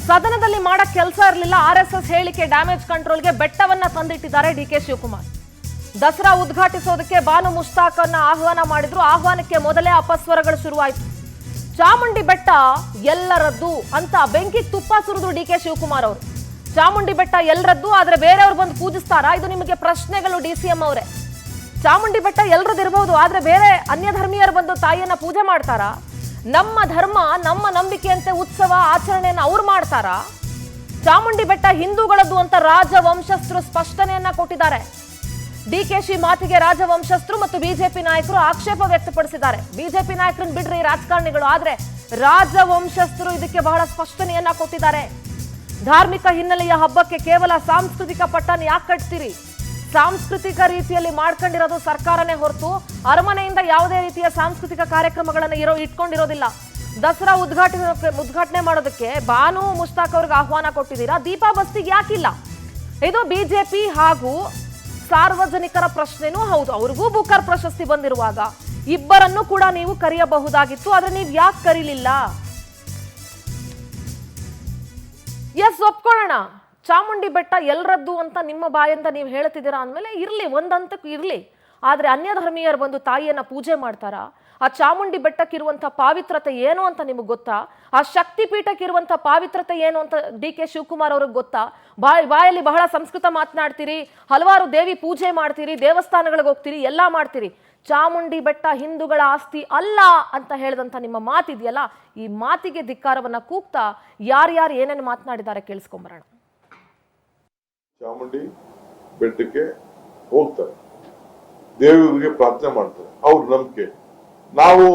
ಸದನದಲ್ಲಿ ಮಾಡಕ್ ಕೆಲಸ ಇರಲಿಲ್ಲ. RSS ಹೇಳಿಕೆ ಡ್ಯಾಮೇಜ್ ಕಂಟ್ರೋಲ್ಗೆ ಬೆಟ್ಟವನ್ನ ತಂದಿಟ್ಟಿದ್ದಾರೆ DK ಶಿವಕುಮಾರ್. ದಸರಾ ಉದ್ಘಾಟಿಸೋದಕ್ಕೆ ಬಾನು ಮುಷ್ತಾಕ್ ಅನ್ನ ಆಹ್ವಾನ ಮಾಡಿದ್ರು. ಆಹ್ವಾನಕ್ಕೆ ಮೊದಲೇ ಅಪಸ್ವರಗಳು ಶುರುವಾಯಿತು. ಚಾಮುಂಡಿ ಬೆಟ್ಟ ಎಲ್ಲರದ್ದು ಅಂತ ಬೆಂಕಿ ತುಪ್ಪ ಸುರಿದ್ರು DK ಶಿವಕುಮಾರ್ ಅವರು. ಚಾಮುಂಡಿ ಬೆಟ್ಟ ಎಲ್ಲರದ್ದು, ಆದ್ರೆ ಬೇರೆಯವ್ರು ಬಂದು ಪೂಜಿಸ್ತಾರಾ? ಇದು ನಿಮಗೆ ಪ್ರಶ್ನೆಗಳು DCM ಅವರೇ. ಚಾಮುಂಡಿ ಬೆಟ್ಟ ಎಲ್ಲರದ್ದು ಇರಬಹುದು, ಆದ್ರೆ ಬೇರೆ ಅನ್ಯ ಧರ್ಮೀಯರು ಬಂದು ತಾಯಿಯನ್ನ ಪೂಜೆ ಮಾಡ್ತಾರಾ? ನಮ್ಮ ಧರ್ಮ ನಮ್ಮ ನಂಬಿಕೆಯಂತೆ ಉತ್ಸವ ಆಚರಣೆಯನ್ನು ಅವ್ರು ಮಾಡ್ತಾರಾ? ಚಾಮುಂಡಿ ಬೆಟ್ಟ ಹಿಂದೂಗಳದ್ದು ಅಂತ ರಾಜವಂಶಸ್ಥರು ಸ್ಪಷ್ಟನೆಯನ್ನ ಕೊಟ್ಟಿದ್ದಾರೆ. DKಶಿ ಮಾತಿಗೆ ರಾಜವಂಶಸ್ಥರು ಮತ್ತು ಬಿಜೆಪಿ ನಾಯಕರು ಆಕ್ಷೇಪ ವ್ಯಕ್ತಪಡಿಸಿದ್ದಾರೆ. ಬಿಜೆಪಿ ನಾಯಕರನ್ನ ಬಿಡ್ರಿ ರಾಜಕಾರಣಿಗಳು, ಆದ್ರೆ ರಾಜವಂಶಸ್ಥರು ಇದಕ್ಕೆ ಬಹಳ ಸ್ಪಷ್ಟನೆಯನ್ನ ಕೊಟ್ಟಿದ್ದಾರೆ. ಧಾರ್ಮಿಕ ಹಿನ್ನೆಲೆಯ ಹಬ್ಬಕ್ಕೆ ಕೇವಲ ಸಾಂಸ್ಕೃತಿಕ ಪಟ್ಟಣ ಯಾಕೆ ಕಟ್ತೀರಿ? ಸಾಂಸ್ಕೃತಿಕ ರೀತಿಯಲ್ಲಿ ಮಾಡ್ಕೊಂಡಿರೋದು ಸರ್ಕಾರನೇ ಹೊರತು ಅರಮನೆಯಿಂದ ಯಾವುದೇ ರೀತಿಯ ಸಾಂಸ್ಕೃತಿಕ ಕಾರ್ಯಕ್ರಮಗಳನ್ನು ಇಟ್ಕೊಂಡಿರೋದಿಲ್ಲ. ದಸರಾ ಉದ್ಘಾಟನೆ ಮಾಡೋದಕ್ಕೆ ಬಾನು ಮುಷ್ತಾಕ್ ಅವ್ರಿಗೆ ಆಹ್ವಾನ ಕೊಟ್ಟಿದ್ದೀರಾ, ದೀಪಾ ಬಸ್ತಿಗೆ ಯಾಕಿಲ್ಲ? ಇದು ಬಿಜೆಪಿ ಹಾಗೂ ಸಾರ್ವಜನಿಕರ ಪ್ರಶ್ನೆನೂ ಹೌದು. ಅವ್ರಿಗೂ ಬುಕರ್ ಪ್ರಶಸ್ತಿ ಬಂದಿರುವಾಗ ಇಬ್ಬರನ್ನು ಕೂಡ ನೀವು ಕರೆಯಬಹುದಾಗಿತ್ತು, ಆದ್ರೆ ನೀವು ಯಾಕೆ ಕರೀಲಿಲ್ಲ? ಎಸ್, ಒಪ್ಕೊಳ್ಳೋಣ, ಚಾಮುಂಡಿ ಬೆಟ್ಟ ಎಲ್ಲರದ್ದು ಅಂತ ನಿಮ್ಮ ಬಾಯಿಂದ ನೀವು ಹೇಳ್ತಿದ್ದೀರಾ ಅಂದಮೇಲೆ ಇರಲಿ, ಒಂದಂತಕ್ಕೂ ಇರಲಿ. ಆದರೆ ಅನ್ಯ ಧರ್ಮೀಯರು ಬಂದು ತಾಯಿಯನ್ನ ಪೂಜೆ ಮಾಡ್ತಾರಾ? ಆ ಚಾಮುಂಡಿ ಬೆಟ್ಟಕ್ಕಿರುವಂಥ ಪಾವಿತ್ರತೆ ಏನು ಅಂತ ನಿಮಗೆ ಗೊತ್ತಾ? ಆ ಶಕ್ತಿ ಪೀಠಕ್ಕಿರುವಂಥ ಪಾವಿತ್ರತೆ ಏನು ಅಂತ DK ಶಿವಕುಮಾರ್ ಅವ್ರಿಗೆ ಗೊತ್ತಾ? ಬಾಯಲ್ಲಿ ಬಹಳ ಸಂಸ್ಕೃತ ಮಾತನಾಡ್ತೀರಿ, ಹಲವಾರು ದೇವಿ ಪೂಜೆ ಮಾಡ್ತೀರಿ, ದೇವಸ್ಥಾನಗಳಿಗೆ ಹೋಗ್ತೀರಿ, ಎಲ್ಲ ಮಾಡ್ತೀರಿ. ಚಾಮುಂಡಿ ಬೆಟ್ಟ ಹಿಂದೂಗಳ ಆಸ್ತಿ ಅಲ್ಲ ಅಂತ ಹೇಳಿದಂಥ ನಿಮ್ಮ ಮಾತಿದೆಯಲ್ಲ, ಈ ಮಾತಿಗೆ ಧಿಕ್ಕಾರವನ್ನ ಕೂಗ್ತಾ ಯಾರ್ಯಾರು ಏನೇನು ಮಾತನಾಡಿದ್ದಾರೆ ಕೇಳಿಸ್ಕೊಂಬರೋಣ. ಚಾಮುಂಡಿ ಬೆಟ್ಟಕ್ಕೆ ಹೋಗ್ತಾರೆ, ದೇವರಿಗೆ ಪ್ರಾರ್ಥನೆ ಮಾಡ್ತಾರೆ, ಅವ್ರ ನಂಬಿಕೆ. ನಾವು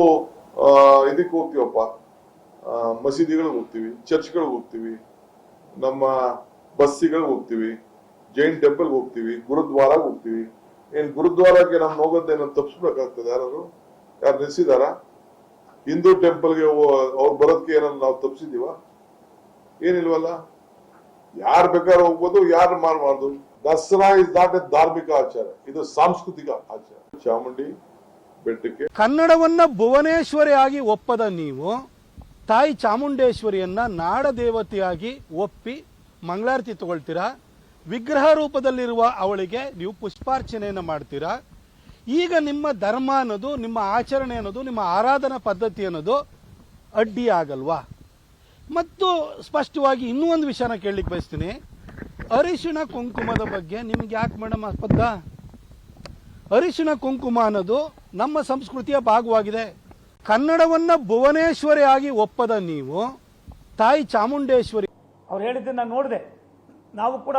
ಇದಕ್ಕೆ ಹೋಗ್ತೀವಪ್ಪ, ಮಸೀದಿಗಳಿಗೆ ಹೋಗ್ತೀವಿ, ಚರ್ಚ್ಗಳಿಗೆ ಹೋಗ್ತೀವಿ, ನಮ್ಮ ಬಸ್ಸಿಗಳಿಗೆ ಹೋಗ್ತೀವಿ, ಜೈನ್ ಟೆಂಪಲ್ಗೆ ಹೋಗ್ತೀವಿ, ಗುರುದ್ವಾರಾಗ ಹೋಗ್ತೀವಿ. ಏನ್ ಗುರುದ್ವಾರಕ್ಕೆ ನಮ್ ಹೋಗೋದೇನೋ ತಪ್ಪಿಸ್ಬೇಕಾಗ್ತದೆ? ಯಾರು ನಿಲ್ಸಿದಾರ? ಹಿಂದೂ ಟೆಂಪಲ್ಗೆ ಅವ್ರು ಬರೋದಕ್ಕೆ ಏನೋ ನಾವು ತಪ್ಪಿಸಿದೀವ? ಏನಿಲ್ವಲ್ಲ. ಯಾರು ಬೇಕಾದ್ರೂ ಹೋಗ್ಬೋದು, ಯಾರು ಮಾಡಬಾರ್ದು. ದಸರಾ ಇಸ್ ನಾಟ್ ಎ ಧಾರ್ಮಿಕ ಆಚಾರ, ಇದು ಸಾಂಸ್ಕೃತಿಕ ಆಚಾರ. ಚಾಮುಂಡಿ ಬೆಟ್ಟಕ್ಕೆ ಕನ್ನಡವನ್ನ ಭುವನೇಶ್ವರಿಯಾಗಿ ಒಪ್ಪದ ನೀವು ತಾಯಿ ಚಾಮುಂಡೇಶ್ವರಿಯನ್ನ ನಾಡ ದೇವತೆಯಾಗಿ ಒಪ್ಪಿ ಮಂಗಳಾರತಿ ತಗೊಳ್ತೀರಾ. ವಿಗ್ರಹ ರೂಪದಲ್ಲಿರುವ ಅವಳಿಗೆ ನೀವು ಪುಷ್ಪಾರ್ಚನೆಯನ್ನು ಮಾಡ್ತೀರಾ. ಈಗ ನಿಮ್ಮ ಧರ್ಮ ಅನ್ನೋದು, ನಿಮ್ಮ ಆಚರಣೆ ಅನ್ನೋದು, ನಿಮ್ಮ ಆರಾಧನಾ ಪದ್ಧತಿ ಅನ್ನೋದು ಅಡ್ಡಿ ಆಗಲ್ವಾ? ಮತ್ತು ಸ್ಪಷ್ಟವಾಗಿ ಇನ್ನೂ ಒಂದು ವಿಷಯನ ಕೇಳಲಿಕ್ಕೆ ಬಯಸ್ತೀನಿ. ಅರಿಶಿಣ ಕುಂಕುಮದ ಬಗ್ಗೆ ನಿಮ್ಗೆ ಯಾಕೆ ಮೇಡಮ್ ಅಪದ್ಧ? ಅರಿಶಿಣ ಕುಂಕುಮ ಅನ್ನೋದು ನಮ್ಮ ಸಂಸ್ಕೃತಿಯ ಭಾಗವಾಗಿದೆ. ಕನ್ನಡವನ್ನ ಭುವನೇಶ್ವರಿಯಾಗಿ ಒಪ್ಪದ ನೀವು ತಾಯಿ ಚಾಮುಂಡೇಶ್ವರಿ ಅವ್ರು ಹೇಳಿದ್ದನ್ನು ನಾನು ನೋಡಿದೆ. ನಾವು ಕೂಡ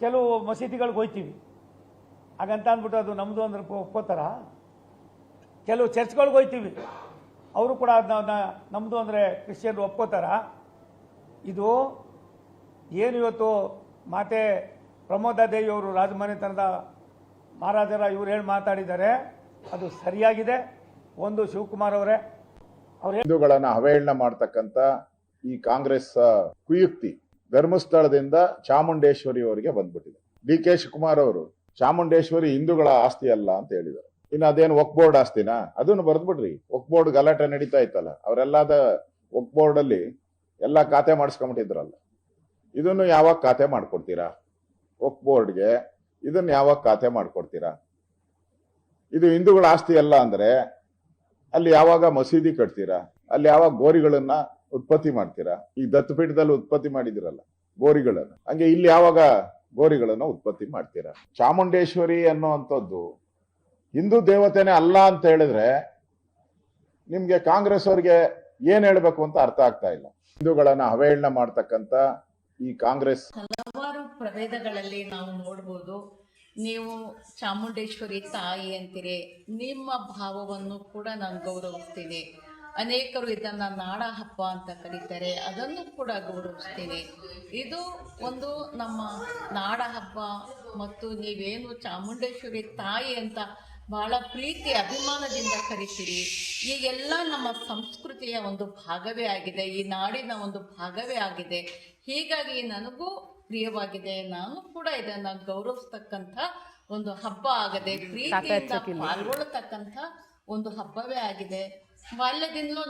ಕೆಲವು ಮಸೀದಿಗಳಿಗೆ ಹೋಗ್ತೀವಿ, ಹಾಗಂತ ಅಂದ್ಬಿಟ್ಟು ಅದು ನಮ್ಮದು ಅಂದ್ರೆ ಒಪ್ಕೋತಾರ? ಕೆಲವು ಚರ್ಚ್ಗಳಿಗೆ ಹೋಗ್ತೀವಿ, ಅವರು ಕೂಡ ಅದನ್ನ ನಮ್ಮದು ಅಂದರೆ ಕ್ರಿಶ್ಚಿಯನ್ರು ಒಪ್ಕೋತಾರ? ಇದು ಏನು ಇವತ್ತು ಮಾತೆ ಪ್ರಮೋದಾದೇವಿ ಅವರು ರಾಜಮನೆತನದ ಮಹಾರಾಜರ ಇವ್ರು ಹೇಳಿ ಮಾತಾಡಿದ್ದಾರೆ, ಅದು ಸರಿಯಾಗಿದೆ. ಒಂದು ಶಿವಕುಮಾರ್ ಅವರೇ, ಹಿಂದೂಗಳನ್ನ ಅವಹೇಳನ ಮಾಡ್ತಕ್ಕಂಥ ಈ ಕಾಂಗ್ರೆಸ್ ಕುಯುಕ್ತಿ ಧರ್ಮಸ್ಥಳದಿಂದ ಚಾಮುಂಡೇಶ್ವರಿ ಅವರಿಗೆ ಬಂದ್ಬಿಟ್ಟಿದೆ. DK ಶಿವಕುಮಾರ್ ಅವರು ಚಾಮುಂಡೇಶ್ವರಿ ಹಿಂದೂಗಳ ಆಸ್ತಿ ಅಲ್ಲ ಅಂತ ಹೇಳಿದ್ದಾರೆ. ಇನ್ನು ಅದೇನು ವಕ್ಫ್ ಬೋರ್ಡ್ ಆಸ್ತಿನಾ? ಅದನ್ನು ಬರ್ದ್ಬಿಡ್ರಿ. ವಕ್ಫ್ ಬೋರ್ಡ್ ಗಲಾಟೆ ನಡೀತಾ ಇತ್ತಲ್ಲ, ಅವರೆಲ್ಲದ ವಕ್ಫ್ ಬೋರ್ಡ್ ಅಲ್ಲಿ ಎಲ್ಲ ಖಾತೆ ಮಾಡಿಸ್ಕೊಂಡ್ಬಿಟ್ಟಿದ್ರಲ್ಲ, ಇದನ್ನು ಯಾವಾಗ ಖಾತೆ ಮಾಡ್ಕೊಡ್ತೀರಾ? ವಕ್ಫ್ ಬೋರ್ಡ್ಗೆ ಇದನ್ನು ಯಾವಾಗ ಖಾತೆ ಮಾಡ್ಕೊಡ್ತೀರಾ? ಇದು ಹಿಂದೂಗಳ ಆಸ್ತಿ ಅಲ್ಲ ಅಂದ್ರೆ ಅಲ್ಲಿ ಯಾವಾಗ ಮಸೀದಿ ಕಟ್ತೀರಾ? ಅಲ್ಲಿ ಯಾವಾಗ ಗೋರಿಗಳನ್ನ ಉತ್ಪತ್ತಿ ಮಾಡ್ತೀರಾ? ಈ ದತ್ತಪೀಠದಲ್ಲಿ ಉತ್ಪತ್ತಿ ಮಾಡಿದಿರಲ್ಲ ಗೋರಿಗಳನ್ನು, ಹಂಗೆ ಇಲ್ಲಿ ಯಾವಾಗ ಗೋರಿಗಳನ್ನ ಉತ್ಪತ್ತಿ ಮಾಡ್ತೀರಾ? ಚಾಮುಂಡೇಶ್ವರಿ ಅನ್ನುವಂಥದ್ದು ಹಿಂದೂ ದೇವತೆನೇ ಅಲ್ಲ ಅಂತ ಹೇಳಿದ್ರೆ ನಿಮ್ಗೆ ಕಾಂಗ್ರೆಸ್ ಅವ್ರಿಗೆ ಏನ್ ಹೇಳ್ಬೇಕು ಅಂತ ಅರ್ಥ ಆಗ್ತಾ ಇಲ್ಲ. ಹಿಂದೂಗಳನ್ನ ಅವಹೇಳನ ಮಾಡ್ತಕ್ಕಂಥ ಈ ಕಾಂಗ್ರೆಸ್ ಹಲವಾರು ಪ್ರಭೇದಗಳಲ್ಲಿ ನಾವು ನೋಡ್ಬೋದು. ನೀವು ಚಾಮುಂಡೇಶ್ವರಿ ತಾಯಿ ಅಂತೀರಿ, ನಿಮ್ಮ ಭಾವವನ್ನು ಕೂಡ ನಾನು ಗೌರವಿಸ್ತೀನಿ. ಅನೇಕರು ಇದನ್ನು ನಾಡ ಹಬ್ಬ ಅಂತ ಕರೀತಾರೆ, ಅದನ್ನು ಕೂಡ ಗೌರವಿಸ್ತೀನಿ. ಇದು ಒಂದು ನಮ್ಮ ನಾಡ ಹಬ್ಬ. ಮತ್ತು ನೀವೇನು ಚಾಮುಂಡೇಶ್ವರಿ ತಾಯಿ ಅಂತ ಬಹಳ ಪ್ರೀತಿ ಅಭಿಮಾನದಿಂದ ಕರಿತೀರಿ, ಈಗೆಲ್ಲ ನಮ್ಮ ಸಂಸ್ಕೃತಿಯ ಒಂದು ಭಾಗವೇ ಆಗಿದೆ, ಈ ನಾಡಿನ ಒಂದು ಭಾಗವೇ ಆಗಿದೆ. ಹೀಗಾಗಿ ನನಗೂ ಪ್ರಿಯವಾಗಿದೆ, ನಾನು ಕೂಡ ಇದನ್ನ ಗೌರವಿಸ್ತಕ್ಕಂಥ ಒಂದು ಹಬ್ಬ ಆಗದೆ, ಪ್ರೀತಿಯಿಂದ ಪಾಲ್ಗೊಳ್ಳತಕ್ಕಂಥ ಒಂದು ಹಬ್ಬವೇ ಆಗಿದೆ. ಬಾಲ್ಯದಿಂದಲೂ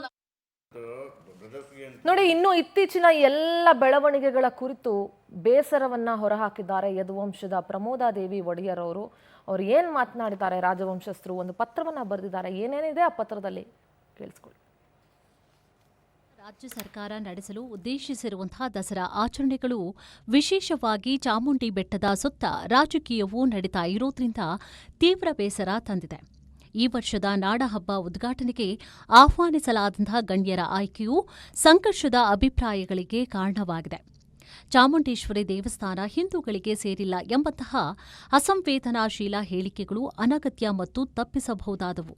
ನೋಡಿ, ಇನ್ನು ಇತ್ತೀಚಿನ ಎಲ್ಲ ಬೆಳವಣಿಗೆಗಳ ಕುರಿತು ಬೇಸರವನ್ನ ಹೊರಹಾಕಿದ್ದಾರೆ ಯದುವಂಶದ ಪ್ರಮೋದಾದೇವಿ ಒಡೆಯರ್ ಅವರು. ಅವ್ರು ಏನ್ ಮಾತನಾಡಿದ್ದಾರೆ, ರಾಜವಂಶಸ್ಥರು ಒಂದು ಪತ್ರವನ್ನ ಬರೆದಿದ್ದಾರೆ. ಏನೇನಿದೆ ಆ ಪತ್ರದಲ್ಲಿ ಕೇಳಿಸ್ಕೊಳ್ಳಿ. ರಾಜ್ಯ ಸರ್ಕಾರ ನಡೆಸಲು ಉದ್ದೇಶಿಸಿರುವಂತಹ ದಸರಾ ಆಚರಣೆಗಳು ವಿಶೇಷವಾಗಿ ಚಾಮುಂಡಿ ಬೆಟ್ಟದ ಸುತ್ತ ರಾಜಕೀಯವೂ ನಡೀತಾ ಇರೋದ್ರಿಂದ ತೀವ್ರ ಬೇಸರ ತಂದಿದೆ. ಈ ವರ್ಷದ ನಾಡಹಬ್ಬ ಉದ್ಘಾಟನೆಗೆ ಆಹ್ವಾನಿಸಲಾದಂತಹ ಗಣ್ಯರ ಆಯ್ಕೆಯು ಸಂಘರ್ಷದ ಅಭಿಪ್ರಾಯಗಳಿಗೆ ಕಾರಣವಾಗಿದೆ. ಚಾಮುಂಡೇಶ್ವರಿ ದೇವಸ್ಥಾನ ಹಿಂದೂಗಳಿಗೆ ಸೇರಿಲ್ಲ ಎಂಬಂತಹ ಅಸಂವೇದನಾಶೀಲ ಹೇಳಿಕೆಗಳು ಅನಗತ್ಯ ಮತ್ತು ತಪ್ಪಿಸಬಹುದಾದವು.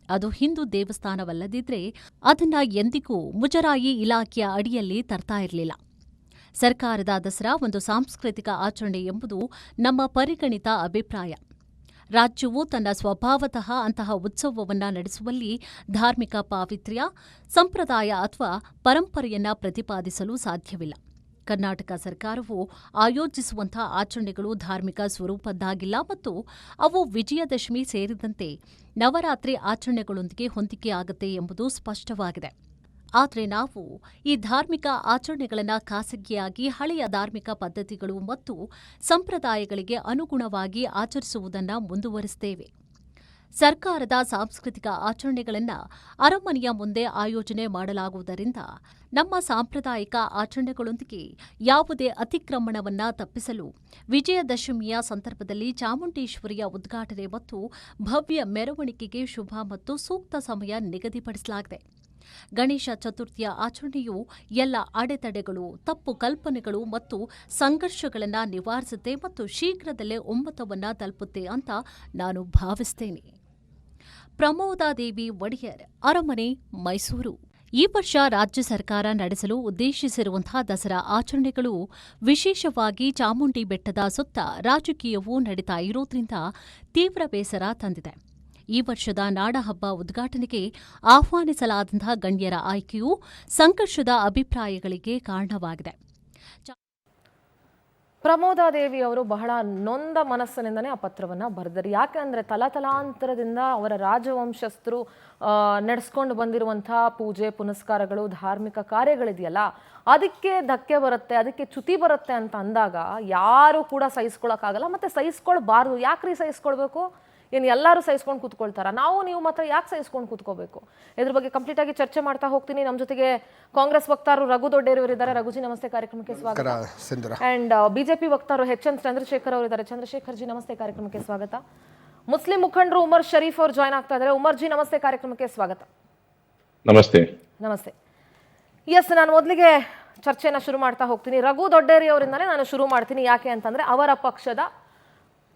ಅದು ಹಿಂದೂ ದೇವಸ್ಥಾನವಲ್ಲದಿದ್ದರೆ ಅದನ್ನ ಎಂದಿಗೂ ಮುಜರಾಯಿ ಇಲಾಖೆಯ ಅಡಿಯಲ್ಲಿ ತರ್ತಾ ಇರಲಿಲ್ಲ. ಸರ್ಕಾರದ ದಸರಾ ಒಂದು ಸಾಂಸ್ಕೃತಿಕ ಆಚರಣೆ ಎಂಬುದು ನಮ್ಮ ಪರಿಗಣಿತ ಅಭಿಪ್ರಾಯ. ರಾಜ್ಯವು ತನ್ನ ಸ್ವಭಾವತಃ ಅಂತಹ ಉತ್ಸವವನ್ನು ನಡೆಸುವಲ್ಲಿ ಧಾರ್ಮಿಕ ಪಾವಿತ್ರ್ಯ, ಸಂಪ್ರದಾಯ ಅಥವಾ ಪರಂಪರೆಯನ್ನ ಪ್ರತಿಪಾದಿಸಲು ಸಾಧ್ಯವಿಲ್ಲ. ಕರ್ನಾಟಕ ಸರ್ಕಾರವು ಆಯೋಜಿಸುವಂತಹ ಆಚರಣೆಗಳು ಧಾರ್ಮಿಕ ಸ್ವರೂಪದ್ದಾಗಿಲ್ಲ ಮತ್ತು ಅವು ವಿಜಯದಶಮಿ ಸೇರಿದಂತೆ ನವರಾತ್ರಿ ಆಚರಣೆಗಳೊಂದಿಗೆ ಹೊಂದಿಕೆಯಾಗುತ್ತೆ ಎಂಬುದು ಸ್ಪಷ್ಟವಾಗಿದೆ. ಆದರೆ ನಾವು ಈ ಧಾರ್ಮಿಕ ಆಚರಣೆಗಳನ್ನು ಖಾಸಗಿಯಾಗಿ ಹಳೆಯ ಧಾರ್ಮಿಕ ಪದ್ಧತಿಗಳು ಮತ್ತು ಸಂಪ್ರದಾಯಗಳಿಗೆ ಅನುಗುಣವಾಗಿ ಆಚರಿಸುವುದನ್ನು ಮುಂದುವರಿಸುತ್ತೇವೆ. ಸರ್ಕಾರದ ಸಾಂಸ್ಕೃತಿಕ ಆಚರಣೆಗಳನ್ನು ಅರಮನೆಯ ಮುಂದೆ ಆಯೋಜನೆ ಮಾಡಲಾಗುವುದರಿಂದ ನಮ್ಮ ಸಾಂಪ್ರದಾಯಿಕ ಆಚರಣೆಗಳೊಂದಿಗೆ ಯಾವುದೇ ಅತಿಕ್ರಮಣವನ್ನು ತಪ್ಪಿಸಲು ವಿಜಯದಶಮಿಯ ಸಂದರ್ಭದಲ್ಲಿ ಚಾಮುಂಡೇಶ್ವರಿಯ ಉದ್ಘಾಟನೆ ಮತ್ತು ಭವ್ಯ ಮೆರವಣಿಗೆಗೆ ಶುಭ ಮತ್ತು ಸೂಕ್ತ ಸಮಯ ನಿಗದಿಪಡಿಸಲಾಗಿದೆ. ಗಣೇಶ ಚತುರ್ಥಿಯ ಆಚರಣೆಯು ಎಲ್ಲ ಅಡೆತಡೆಗಳು, ತಪ್ಪು ಕಲ್ಪನೆಗಳು ಮತ್ತು ಸಂಘರ್ಷಗಳನ್ನು ನಿವಾರಿಸುತ್ತೆ ಮತ್ತು ಶೀಘ್ರದಲ್ಲೇ ಒಮ್ಮತವನ್ನು ತಲುಪುತ್ತೆ ಅಂತ ನಾನು ಭಾವಿಸ್ತೇನೆ. ಪ್ರಮೋದಾದೇವಿ ಒಡೆಯರ್, ಅರಮನೆ, ಮೈಸೂರು. ಈ ವರ್ಷ ರಾಜ್ಯ ಸರ್ಕಾರ ನಡೆಸಲು ಉದ್ದೇಶಿಸಿರುವಂತಹ ದಸರಾ ಆಚರಣೆಗಳು ವಿಶೇಷವಾಗಿ ಚಾಮುಂಡಿ ಬೆಟ್ಟದ ಸುತ್ತ ರಾಜಕೀಯವೂ ನಡೀತಾ ಇರೋದ್ರಿಂದ ತೀವ್ರ ಬೇಸರ ತಂದಿದೆ. ಈ ವರ್ಷದ ನಾಡಹಬ್ಬ ಉದ್ಘಾಟನೆಗೆ ಆಹ್ವಾನಿಸಲಾದಂತಹ ಗಣ್ಯರ ಆಯ್ಕೆಯು ಸಂಘರ್ಷದ ಅಭಿಪ್ರಾಯಗಳಿಗೆ ಕಾರಣವಾಗಿದೆ. ಪ್ರಮೋದಾದೇವಿ ಅವರು ಬಹಳ ನೊಂದ ಮನಸ್ಸಿನಿಂದನೇ ಆ ಪತ್ರವನ್ನು ಬರೆದರು. ಯಾಕೆಂದರೆ ತಲತಲಾಂತರದಿಂದ ಅವರ ರಾಜವಂಶಸ್ಥರು ನಡೆಸ್ಕೊಂಡು ಬಂದಿರುವಂತಹ ಪೂಜೆ ಪುನಸ್ಕಾರಗಳು, ಧಾರ್ಮಿಕ ಕಾರ್ಯಗಳಿದೆಯಲ್ಲ, ಅದಕ್ಕೆ ಧಕ್ಕೆ ಬರುತ್ತೆ, ಅದಕ್ಕೆ ಚ್ಯುತಿ ಬರುತ್ತೆ ಅಂತ ಅಂದಾಗ ಯಾರು ಕೂಡ ಸಹಿಸ್ಕೊಳಕ್ಕಾಗಲ್ಲ. ಮತ್ತು ಸಹಿಸ್ಕೊಳ್ಬಾರ್ದು. ಯಾಕ್ರಿ ಸಹಿಸ್ಕೊಳ್ಬೇಕು? ಏನು ಎಲ್ಲರೂ ಸಹಿಸ್ಕೊಂಡು ಕೂತ್ಕೊಳ್ತಾರ? ನಾವು ನೀವು ಮಾತ್ರ ಯಾಕೆ ಸಹಿಸ್ಕೊಂಡು ಕೂತ್ಕೋಬೇಕು? ಇದ್ರ ಬಗ್ಗೆ ಕಂಪ್ಲೀಟ್ ಆಗಿ ಚರ್ಚೆ ಮಾಡ್ತಾ ಹೋಗ್ತೀನಿ. ನಮ್ಮ ಜೊತೆಗೆ ಕಾಂಗ್ರೆಸ್ ವಕ್ತಾರರು ರಘು ದೊಡ್ಡೇರಿವರಿದ್ದಾರೆ. ರಘುಜಿ ನಮಸ್ತೆ, ಕಾರ್ಯಕ್ರಮಕ್ಕೆ ಸ್ವಾಗತ. ಅಂಡ್ ಬಿಜೆಪಿ ವಕ್ತಾರರು ಎಚ್.ಎನ್. ಚಂದ್ರಶೇಖರ್ ಅವರಿದ್ದಾರೆ. ಚಂದ್ರಶೇಖರ್ ಜಿ ನಮಸ್ತೆ, ಕಾರ್ಯಕ್ರಮಕ್ಕೆ ಸ್ವಾಗತ. ಮುಸ್ಲಿಂ ಮುಖಂಡರು ಉಮರ್ ಶರೀಫ್ ಅವರು ಜಾಯ್ನ್ ಆಗ್ತಾ ಇದ್ದಾರೆ. ಉಮರ್ ಜಿ ನಮಸ್ತೆ, ಕಾರ್ಯಕ್ರಮಕ್ಕೆ ಸ್ವಾಗತ. ನಮಸ್ತೆ. ನಮಸ್ತೆ. ಎಸ್, ನಾನು ಮೊದಲಿಗೆ ಚರ್ಚೆನ ಶುರು ಮಾಡ್ತಾ ಹೋಗ್ತೀನಿ. ರಘು ದೊಡ್ಡೇರಿ ಅವರಿಂದಲೇ ನಾನು ಶುರು ಮಾಡ್ತೀನಿ. ಯಾಕೆ ಅಂತಂದ್ರೆ ಅವರ ಪಕ್ಷದ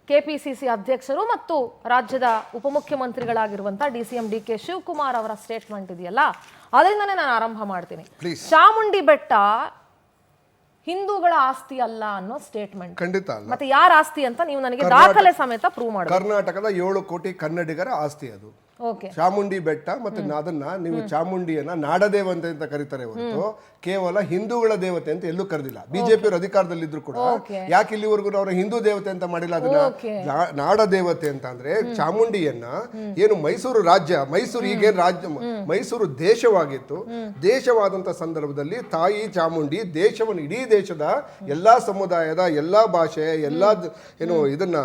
ಕೆಪಿಸಿಸಿ ಅಧ್ಯಕ್ಷರು ಮತ್ತು ರಾಜ್ಯದ ಉಪಮುಖ್ಯಮಂತ್ರಿಗಳಾಗಿರುವಂಥ DCM DK ಶಿವಕುಮಾರ್ ಅವರ ಸ್ಟೇಟ್ಮೆಂಟ್ ಇದೆಯಲ್ಲ, ಅದರಿಂದನೇ ನಾನು ಆರಂಭ ಮಾಡ್ತೀನಿ. ಚಾಮುಂಡಿ ಬೆಟ್ಟ ಹಿಂದೂಗಳ ಆಸ್ತಿ ಅಲ್ಲ ಅನ್ನೋ ಸ್ಟೇಟ್ಮೆಂಟ್. ಖಂಡಿತ ಅಲ್ಲ. ಮತ್ತೆ ಯಾರ ಆಸ್ತಿ ಅಂತ ನೀವು ನನಗೆ ದಾಖಲೆ ಸಮೇತ ಪ್ರೂವ್ ಮಾಡಿ. ಕರ್ನಾಟಕದ 7 ಕೋಟಿ ಕನ್ನಡಿಗರ ಆಸ್ತಿ ಅದು. ಓಕೆ. ಚಾಮುಂಡಿ ಬೆಟ್ಟ ಮತ್ತೆ ಅದನ್ನ ನೀವು ಚಾಮುಂಡಿಯನ್ನ ನಾಡದೇವತೆ ಅಂತ ಕರೀತಾರೆ ಹೊರತು ಕೇವಲ ಹಿಂದೂಗಳ ದೇವತೆ ಅಂತ ಎಲ್ಲೂ ಕರೆದಿಲ್ಲ. ಬಿಜೆಪಿ ಅಧಿಕಾರದಲ್ಲಿದ್ರು ಕೂಡ ಯಾಕೆ ಇಲ್ಲಿವರೆಗೂ ಅವರು ಹಿಂದೂ ದೇವತೆ ಅಂತ ಮಾಡಿಲ್ಲ? ಅದನ್ನ ನಾಡ ದೇವತೆ ಅಂತ ಅಂದ್ರೆ ಚಾಮುಂಡಿಯನ್ನ ಏನು ಮೈಸೂರು ರಾಜ್ಯ, ಮೈಸೂರು ಈಗೇನು ರಾಜ್ಯ, ಮೈಸೂರು ದೇಶವಾಗಿತ್ತು. ದೇಶವಾದಂತ ಸಂದರ್ಭದಲ್ಲಿ ತಾಯಿ ಚಾಮುಂಡಿ ದೇಶವನ್ನು, ಇಡೀ ದೇಶದ ಎಲ್ಲಾ ಸಮುದಾಯದ, ಎಲ್ಲಾ ಭಾಷೆಯ, ಎಲ್ಲಾ ಇದನ್ನ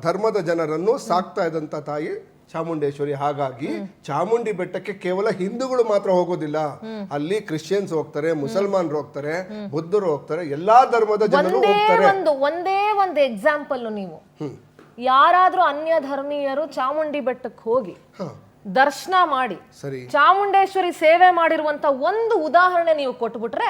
ಧರ್ಮದ ಜನರನ್ನು ಸಾಕ್ತಾ ಇದ್ದಂತ ತಾಯಿ ಚಾಮುಂಡೇಶ್ವರಿ. ಹಾಗಾಗಿ ಚಾಮುಂಡಿ ಬೆಟ್ಟಕ್ಕೆ ಕೇವಲ ಹಿಂದೂಗಳು ಮಾತ್ರ ಹೋಗೋದಿಲ್ಲ, ಅಲ್ಲಿ ಕ್ರಿಶ್ಚಿಯನ್ಸ್ ಹೋಗ್ತಾರೆ, ಮುಸಲ್ಮಾನರು ಹೋಗ್ತಾರೆ, ಬುದ್ಧರು ಹೋಗ್ತಾರೆ, ಎಲ್ಲಾ ಧರ್ಮದ ಜನರು ಹೋಗ್ತಾರೆ. ಒಂದೇ ಒಂದು ಎಕ್ಸಾಂಪಲ್, ನೀವು ಯಾರಾದ್ರೂ ಅನ್ಯ ಧರ್ಮೀಯರು ಚಾಮುಂಡಿ ಬೆಟ್ಟಕ್ಕೆ ಹೋಗಿ ದರ್ಶನ ಮಾಡಿ ಚಾಮುಂಡೇಶ್ವರಿ ಸೇವೆ ಮಾಡಿರುವಂತ ಒಂದು ಉದಾಹರಣೆ ನೀವು ಕೊಟ್ಬಿಟ್ರೆ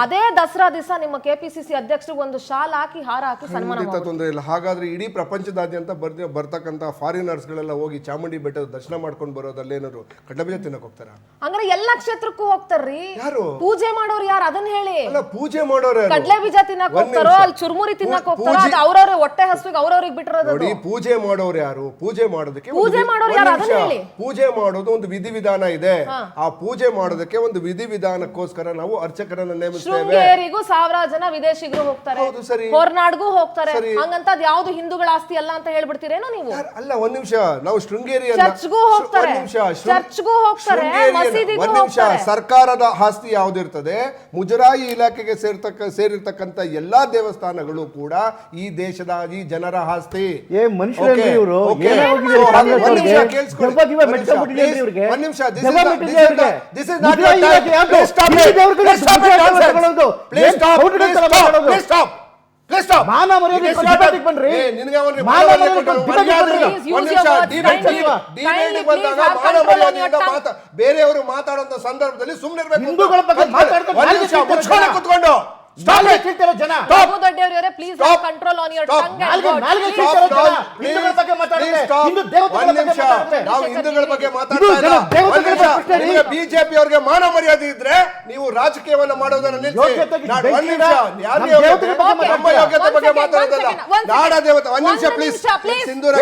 ಅದೇ ದಸರಾ ದಿವಸ ನಿಮ್ಮ ಕೆಪಿಸಿಸಿ ಅಧ್ಯಕ್ಷರಿಗೆ ಒಂದು ಶಾಲ್ ಹಾಕಿ ಹಾರ ಹಾಕಿ ಸನ್ಮಾನ ತೊಂದರೆ ಇಲ್ಲ. ಹಾಗಾದ್ರೆ ಇಡೀ ಪ್ರಪಂಚದಾದ್ಯಂತ ಬರ್ತಕ್ಕಂತ ಫಾರಿನರ್ಸ್ ಗಳೆಲ್ಲ ಹೋಗಿ ಚಾಮುಂಡಿ ಬೆಟ್ಟದ ದರ್ಶನ ಮಾಡ್ಕೊಂಡು ಬರೋದಲ್ಲ, ಏನಾದ್ರು ಕಡ್ಲೆಬೀಜ ತಿನ್ನಕ್ ಹೋಗ್ತಾರ? ಅಂದ್ರೆ ಎಲ್ಲಾ ಕ್ಷೇತ್ರಕ್ಕೂ ಹೋಗ್ತಾರ್ರಿ. ಯಾರು ಪೂಜೆ ಮಾಡೋರು ಯಾರು ಅದನ್ನ ಹೇಳಿ? ಅಲ್ಲ, ಪೂಜೆ ಮಾಡೋರು ಕಡ್ಲೆಬೀಜ ತಿನ್ನಕ್ ಹೋಗ್ತಾರೋ, ಅಲ್ಲಿ ಚುರುಮುರಿ ತಿನ್ನಕ್ ಹೋಗ್ತಾರೋ, ಅವ್ರವ್ರ ಹೊಟ್ಟೆ ಹಸುವಿಗೆ ಅವ್ರವ್ರಿಗೆ ಬಿಟ್ಟಿರೋದು. ನೋಡಿ, ಪೂಜೆ ಮಾಡೋರು ಯಾರು? ಪೂಜೆ ಮಾಡೋದಕ್ಕೆ ಪೂಜೆ ಮಾಡೋರು ಯಾರು ಅದನ್ನ ಹೇಳಿ? ಪೂಜೆ ಮಾಡೋದು ಒಂದು ವಿಧಿವಿಧಾನ ಇದೆ. ಆ ಪೂಜೆ ಮಾಡೋದಕ್ಕೆ ಒಂದು ವಿಧಿವಿಧಾನಕ್ಕೋಸ್ಕರ ನಾವು ಅರ್ಚಕರನ್ನ ನೇಮಿಸ್ತೇವೆ. ಶೃಂಗೇರಿಗೂ ಸಾವಿರಾರು ಜನ ವಿದೇಶಿಗರು ಹೋಗ್ತಾರೆ, ಹೌದು, ಸರಿ. ಹೊರನಾಡ್ಗೂ ಹೋಗ್ತಾರೆ. ಹಂಗಂತ ಯಾವ್ದು ಹಿಂದೂಗಳ ಆಸ್ತಿ ಅಲ್ಲ ಅಂತ ಹೇಳ್ಬಿಡ್ತೀರೇನೋ ನೀವು? ಅಲ್ಲ, ಒಂದ್ ನಿಮಿಷ, ನಾವು ಶೃಂಗೇರಿಯನ್ನ ಚರ್ಚ್ಗೂ ಹೋಗ್ತಾರೆ, ಚರ್ಚ್ಗೂ ಹೋಗ್ತಾರೆ, ಮಸೀದಿಗೂ ಹೋಗ್ತಾರೆ. ಸರ್ಕಾರದ ಆಸ್ತಿ ಯಾವ್ದಿರ್ತದೆ, ಮುಜರಾಯಿ ಇಲಾಖೆಗೆ ಸೇರಿರ್ತಕ್ಕಂಥ ಎಲ್ಲಾ ದೇವಸ್ಥಾನಗಳು ಕೂಡ ಈ ದೇಶದ ಈ ಜನರ ಆಸ್ತಿ. ಬೇರೆಯವರು ಮಾತಾಡುವಂತ ಸಂದರ್ಭದಲ್ಲಿ ಸುಮ್ಮನೆ ಕುತ್ಕೊಂಡು ನಾವು ಹಿಂದೂಗಳ ಬಗ್ಗೆ ಮಾತಾಡ್ತಾ ಇಲ್ಲ. ಬಿಜೆಪಿ ಅವರಿಗೆ ಮಾನ ಮರ್ಯಾದೆ ಇದ್ರೆ ನೀವು ರಾಜಕೀಯವನ್ನ ಮಾಡೋದನ್ನ ನಿಲ್ಲಿಸಿ. ನಮ್ಮ ಯೋಗ್ಯತೆ ಬಗ್ಗೆ ಮಾತಾಡೋದಲ್ಲ, ನಾಡ ದೇವತೆ. ಒಂದ್ ನಿಮಿಷ ಪ್ಲೀಸ್. ಸಿಂಧೂರ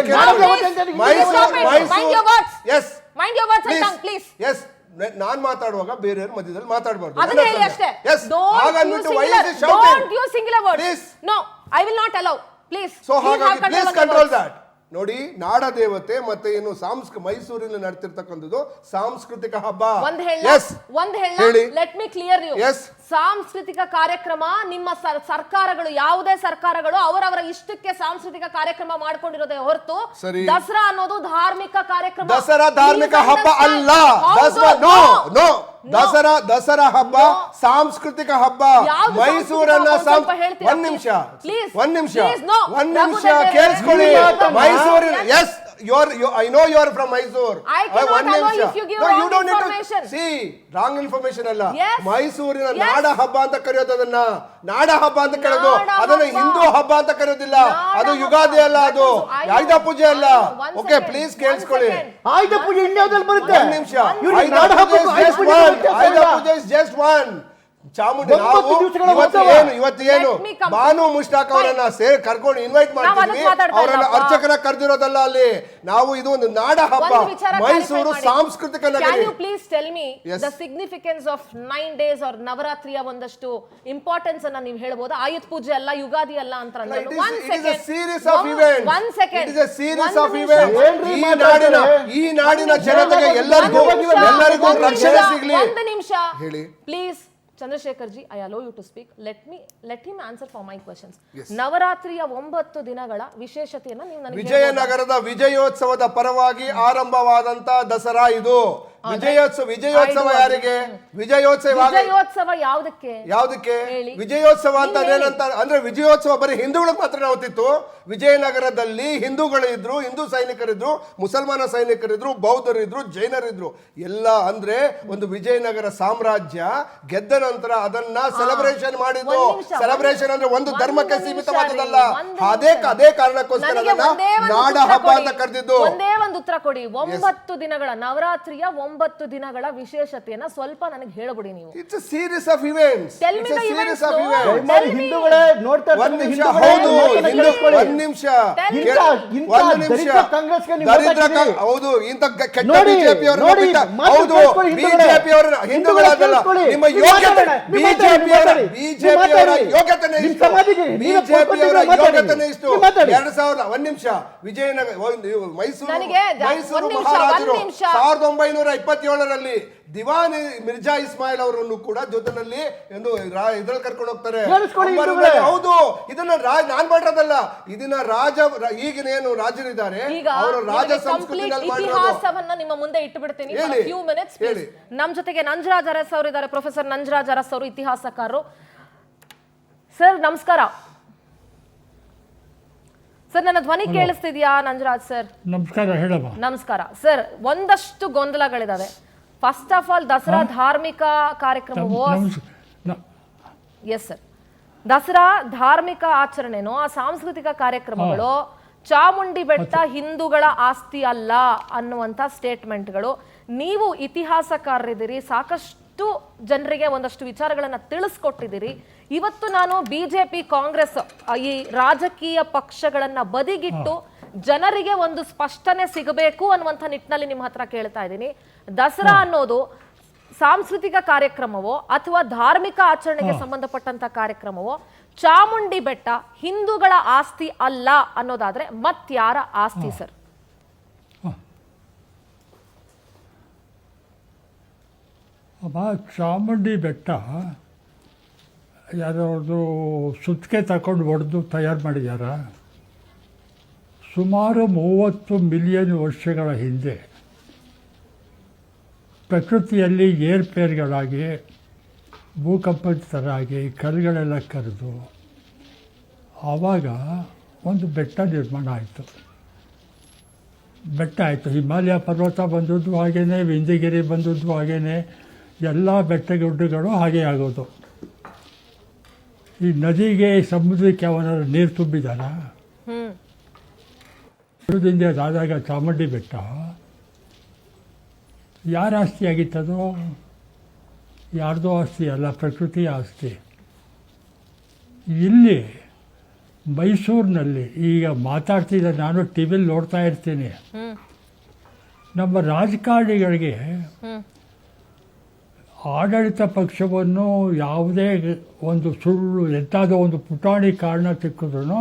ಎಸ್, ನಾನ್ ಮಾತಾಡುವಾಗ ಬೇರೆಯವ್ರ ಮಧ್ಯದಲ್ಲಿ ಮಾತಾಡಬಾರ್ದು. Control that. ನೋಡಿ, ನಾಡ ದೇವತೆ ಮತ್ತೆ ಏನು ಮೈಸೂರಿನಲ್ಲಿ ನಡೆತಿರ್ತಕ್ಕಂಥದ್ದು ಸಾಂಸ್ಕೃತಿಕ ಹಬ್ಬ. Let me clear you. ಸಾಂಸ್ಕೃತಿಕ ಕಾರ್ಯಕ್ರಮ ನಿಮ್ಮ ಸರ್ಕಾರಗಳು, ಯಾವುದೇ ಸರ್ಕಾರಗಳು ಅವರವರ ಇಷ್ಟಕ್ಕೆ ಸಾಂಸ್ಕೃತಿಕ ಕಾರ್ಯಕ್ರಮ ಮಾಡ್ಕೊಂಡಿರೋದೇ ಹೊರತು ದಸರಾ ಅನ್ನೋದು ಧಾರ್ಮಿಕ ಕಾರ್ಯಕ್ರಮ. ದಸರಾ ಧಾರ್ಮಿಕ ಹಬ್ಬ ಅಲ್ಲ. ದಸರಾ ಹಬ್ಬ ಸಾಂಸ್ಕೃತಿಕ ಹಬ್ಬ. ಮೈಸೂರನ್ನ ಒಂದ್ ನಿಮಿಷ ಕೇಳಿಸ್ಕೊಳ್ಳಿ. ಮೈಸೂರಿನ S, I know you are from Mysore. I cannot allow if you give wrong information. See, wrong information ಅಲ್ಲ. ಮೈಸೂರಿನ ನಾಡ ಹಬ್ಬ ಅಂತ ಕರೆಯೋದನ್ನ ನಾಡ ಹಬ್ಬ ಅಂತ ಕರೆಯೋದು, ಅದನ್ನ ಹಿಂದೂ ಹಬ್ಬ ಅಂತ ಕರೆಯೋದಿಲ್ಲ. ಅದು ಯುಗಾದಿ ಅಲ್ಲ, ಅದು ಆಯುಧ ಪೂಜೆ ಅಲ್ಲ. ಓಕೆ, ಪ್ಲೀಸ್ ಕೇಳಿಸ್ಕೊಳ್ಳಿ. ಆಯುಧ ಪೂಜೆ ಇಂಡಿಯಾದಲ್ಲಿ ಬರುತ್ತೆ. ಒಂದ್ ನಿಮಿಷ. ಆಯುಧ ಪೂಜೆ is just one. ಚಾಮುಂಡಿ ಇವತ್ತೇನು ಬಾನು ಮುಷ್ತಾಕ್ ಅವರನ್ನ ಕರ್ಕೊಂಡು ಇನ್ವೈಟ್ ಮಾಡ್ತೀವಿ. ಅವರನ್ನ ಅರ್ಚಕರ ಕರೆದಿರೋದಲ್ಲ ಅಲ್ಲಿ. ನಾವು ಇದು ಒಂದು ನಾಡ ಹಬ್ಬ. ಮೈಸೂರು ಸಾಂಸ್ಕೃತಿಕ ನಗರಿ. Please tell me the significance of 9 days or ನವರಾತ್ರಿಯ ಒಂದಷ್ಟು ಇಂಪಾರ್ಟೆನ್ಸ್ ಅನ್ನ ನೀವು ಹೇಳ್ಬೋದು. ಆಯುಧ ಪೂಜೆ ಅಲ್ಲ, ಯುಗಾದಿ ಅಲ್ಲ ಅಂತ. ಈ ನಾಡಿನ ಜನತೆಗೆ ಎಲ್ಲರಿಗೂ ರಕ್ಷಣೆ ಸಿಗ್ಲಿ. ಒಂದು ನಿಮಿಷ ಹೇಳಿ please. Chandrashekhar ji, I allow you to speak. Let him answer for my questions. ನವರಾತ್ರಿಯ 9 ದಿನಗಳ ವಿಶೇಷತೆಯನ್ನು ನೀವು ನನಗೆ ವಿಜಯನಗರದ ವಿಜಯೋತ್ಸವದ ಪರವಾಗಿ ಆರಂಭವಾದಂತ ದಸರಾ ಇದು. ವಿಜಯೋತ್ಸವ ಯಾರಿಗೆ? ವಿಜಯೋತ್ಸವ ಯಾವುದಕ್ಕೆ ವಿಜಯೋತ್ಸವ ಅಂತ ಏನಂತ ಅಂದ್ರೆ, ವಿಜಯೋತ್ಸವ ಬರೀ ಹಿಂದೂಗಳಿಗೆ ಮಾತ್ರ ಹೊತ್ತಿತ್ತು. ವಿಜಯನಗರದಲ್ಲಿ ಹಿಂದೂಗಳು ಇದ್ರು, ಹಿಂದೂ ಸೈನಿಕರಿದ್ರು, ಮುಸಲ್ಮಾನ ಸೈನಿಕರಿದ್ರು, ಬೌದ್ಧರಿದ್ರು, ಜೈನರಿದ್ರು. ಎಲ್ಲ ಅಂದ್ರೆ ಒಂದು ವಿಜಯನಗರ ಸಾಮ್ರಾಜ್ಯ ಗೆದ್ದ ನಂತರ ಅದನ್ನ ಸೆಲೆಬ್ರೇಷನ್ ಮಾಡಿದ್ದು. ಸೆಲೆಬ್ರೇಷನ್ ಅಂದ್ರೆ ಒಂದು ಧರ್ಮಕ್ಕೆ ಸೀಮಿತವಾದದಲ್ಲ. ಅದೇ ಕಾರಣಕ್ಕೋಸ್ಕರ ನಾಡ ಹಬ್ಬ ಅಂತ ಕರೆದಿದ್ದು. ಒಂದೇ ಒಂದು ಉತ್ತರ ಕೊಡಿ. 9 ದಿನಗಳ ನವರಾತ್ರಿಯ 9 ದಿನಗಳ ವಿಶೇಷತೆಯನ್ನ ಸ್ವಲ್ಪ ನನಗೆ ಹೇಳಬಿಡಿ ನೀವು. It's a series of events. ಹಿಂದೂಗಳೇ ನೋಡ್ತಾ ಇದ್ದಾರೆ. ಹೌದು, ಇಂತ ಕೆಟ್ಟ ಬಿಜೆಪಿ ಅವರ ಹಿಂದೂಗಳಾಗಲ್ಲ. ನಿಮ್ಮ ಯೋಗ್ಯತೆನೇ ಇಷ್ಟು. 2000 ಒಂದ್ ನಿಮಿಷ. ವಿಜಯನಗರ ಮೈಸೂರು ಮಹಾರಾಜರು 1927ರಲ್ಲಿ ದಿವಾನಿ ಮಿರ್ಜಾ ಇಸ್ಮಾಯಿಲ್ ಅವರನ್ನು ಕೂಡ ಜೊತೆನಲ್ಲಿ ಇದ್ರಲ್ಲಿ ಕರ್ಕೊಂಡು ಹೋಗ್ತಾರೆ. ಹೌದು, ಇದನ್ನ ನಾನ್ ಮಾಡಿರೋದಲ್ಲ. ಇದನ್ನ ಈಗಿನೇನು ರಾಜರಿದ್ದಾರೆ ಅವರು ರಾಜ ಸಂಸ್ಕೃತಿಯಲ್ಲಿ ಇತಿಹಾಸವನ್ನ ನಿಮ್ಮ ಮುಂದೆ ಇಟ್ಟು ಬಿಡ್ತೀನಿ. ನಮ್ ಜೊತೆಗೆ ನಂಜರಾಜ್ ಅರಸ್ ಅವರು ಇದ್ದಾರೆ. ಪ್ರೊಫೆಸರ್ ನಂಜರಾಜ್ ಅರಸ್ ಅವರು ಇತಿಹಾಸಕಾರರು. ಸರ್ ನಮಸ್ಕಾರ. ಸರ್, ನನ್ನ ಧ್ವನಿ ಕೇಳಿಸ್ತಿದ್ಯಾ ನಂಜರಾಜ್ ಸರ್? ನಮಸ್ಕಾರ. ಹೇಳಮ್ಮ. ನಮಸ್ಕಾರ ಸರ್. ಒಂದಷ್ಟು ಗೊಂದಲಗಳಿದಾವೆ. ಫಸ್ಟ್ ಆಫ್ ಆಲ್, ದಸರಾ ಧಾರ್ಮಿಕ ಕಾರ್ಯಕ್ರಮವೋ? ಎಸ್ ಸರ್, ದಸರಾ ಧಾರ್ಮಿಕ ಆಚರಣೆನೋ ಆ ಸಾಂಸ್ಕೃತಿಕ ಕಾರ್ಯಕ್ರಮಗಳು ಚಾಮುಂಡಿ ಬೆಟ್ಟ ಹಿಂದೂಗಳ ಆಸ್ತಿ ಅಲ್ಲ ಅನ್ನುವಂಥ ಸ್ಟೇಟ್ಮೆಂಟ್ಗಳು. ನೀವು ಇತಿಹಾಸಕಾರರಿದ್ದೀರಿ, ಸಾಕಷ್ಟು ಜನರಿಗೆ ಒಂದಷ್ಟು ವಿಚಾರಗಳನ್ನ ತಿಳಿಸ್ಕೊಟ್ಟಿದ್ದೀರಿ. ಇವತ್ತು ನಾನು ಬಿಜೆಪಿ ಕಾಂಗ್ರೆಸ್ ಈ ರಾಜಕೀಯ ಪಕ್ಷಗಳನ್ನ ಬದಿಗಿಟ್ಟು ಜನರಿಗೆ ಒಂದು ಸ್ಪಷ್ಟನೆ ಸಿಗಬೇಕು ಅನ್ನುವಂಥ ನಿಟ್ಟಿನಲ್ಲಿ ನಿಮ್ಮ ಹತ್ರ ಕೇಳ್ತಾ ಇದ್ದೀನಿ. ದಸರಾ ಅನ್ನೋದು ಸಾಂಸ್ಕೃತಿಕ ಕಾರ್ಯಕ್ರಮವೋ ಅಥವಾ ಧಾರ್ಮಿಕ ಆಚರಣೆಗೆ ಸಂಬಂಧಪಟ್ಟಂತ ಕಾರ್ಯಕ್ರಮವೋ, ಚಾಮುಂಡಿ ಬೆಟ್ಟ ಹಿಂದೂಗಳ ಆಸ್ತಿ ಅಲ್ಲ ಅನ್ನೋದಾದ್ರೆ ಮತ್ಯಾರ ಆಸ್ತಿ ಸರ್? ಅಮ್ಮ, ಚಾಮುಂಡಿ ಬೆಟ್ಟ ಯಾವ್ದು ಸುತ್ತಿಗೆ ತಗೊಂಡು ಹೊಡೆದು ತಯಾರು ಮಾಡಿದಾರ. ಸುಮಾರು 30 ಮಿಲಿಯನ್ ವರ್ಷಗಳ ಹಿಂದೆ ಪ್ರಕೃತಿಯಲ್ಲಿ ಏರ್ಪೇರುಗಳಾಗಿ ಭೂಕಂಪದ ಥರ ಆಗಿ ಕಲ್ಲುಗಳೆಲ್ಲ ಕರೆದು ಆವಾಗ ಒಂದು ಬೆಟ್ಟ ನಿರ್ಮಾಣ ಆಯಿತು. ಬೆಟ್ಟ ಆಯಿತು. ಹಿಮಾಲಯ ಪರ್ವತ ಬಂದದ್ದು ಹಾಗೇ, ವಿಂಧ್ಯಗಿರಿ ಬಂದದ್ದು ಹಾಗೇ, ಎಲ್ಲ ಬೆಟ್ಟ ಗುಡ್ಡಗಳು ಹಾಗೆ ಆಗೋದು. ಈ ನದಿಗೆ ಸಮುದ್ರಕ್ಕೆ ಅವನ ನೀರು ತುಂಬಿದಾರ. ದಿಂದ ಅದಾದಾಗ ಚಾಮುಂಡಿ ಬೆಟ್ಟ ಯಾರ ಆಸ್ತಿ ಆಗಿತ್ತದೋ? ಯಾರ್ದೋ ಆಸ್ತಿ ಅಲ್ಲ, ಪ್ರಕೃತಿ ಆಸ್ತಿ. ಇಲ್ಲಿ ಮೈಸೂರಿನಲ್ಲಿ ಈಗ ಮಾತಾಡ್ತಿದ್ದ, ನಾನು ಟಿ ವಿಲಿ ನೋಡ್ತಾ ಇರ್ತೀನಿ, ನಮ್ಮ ರಾಜಕಾರಣಿಗಳಿಗೆ ಆಡಳಿತ ಪಕ್ಷವನ್ನು ಯಾವುದೇ ಒಂದು ಸುಳ್ಳು ಎಂಥಾದೋ ಒಂದು ಪುಟಾಣಿ ಕಾರಣ ಸಿಕ್ಕಿದ್ರೂ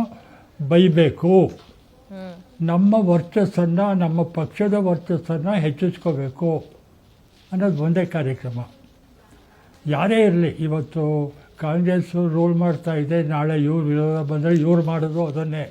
ಬೈಬೇಕು. ನಮ್ಮ ವರ್ಚಸ್ಸನ್ನು, ನಮ್ಮ ಪಕ್ಷದ ವರ್ಚಸ್ಸನ್ನು ಹೆಚ್ಚಿಸ್ಕೋಬೇಕು ಅನ್ನೋದು ಒಂದೇ ಕಾರ್ಯಕ್ರಮ. ಯಾರೇ ಇರಲಿ, ಇವತ್ತು ಕಾಂಗ್ರೆಸ್ಸು ರೂಲ್ ಮಾಡ್ತಾ ಇದೆ, ನಾಳೆ ಇವ್ರು ವಿರೋಧ ಬಂದರೆ ಇವ್ರು ಮಾಡೋದು ಅದನ್ನೇ.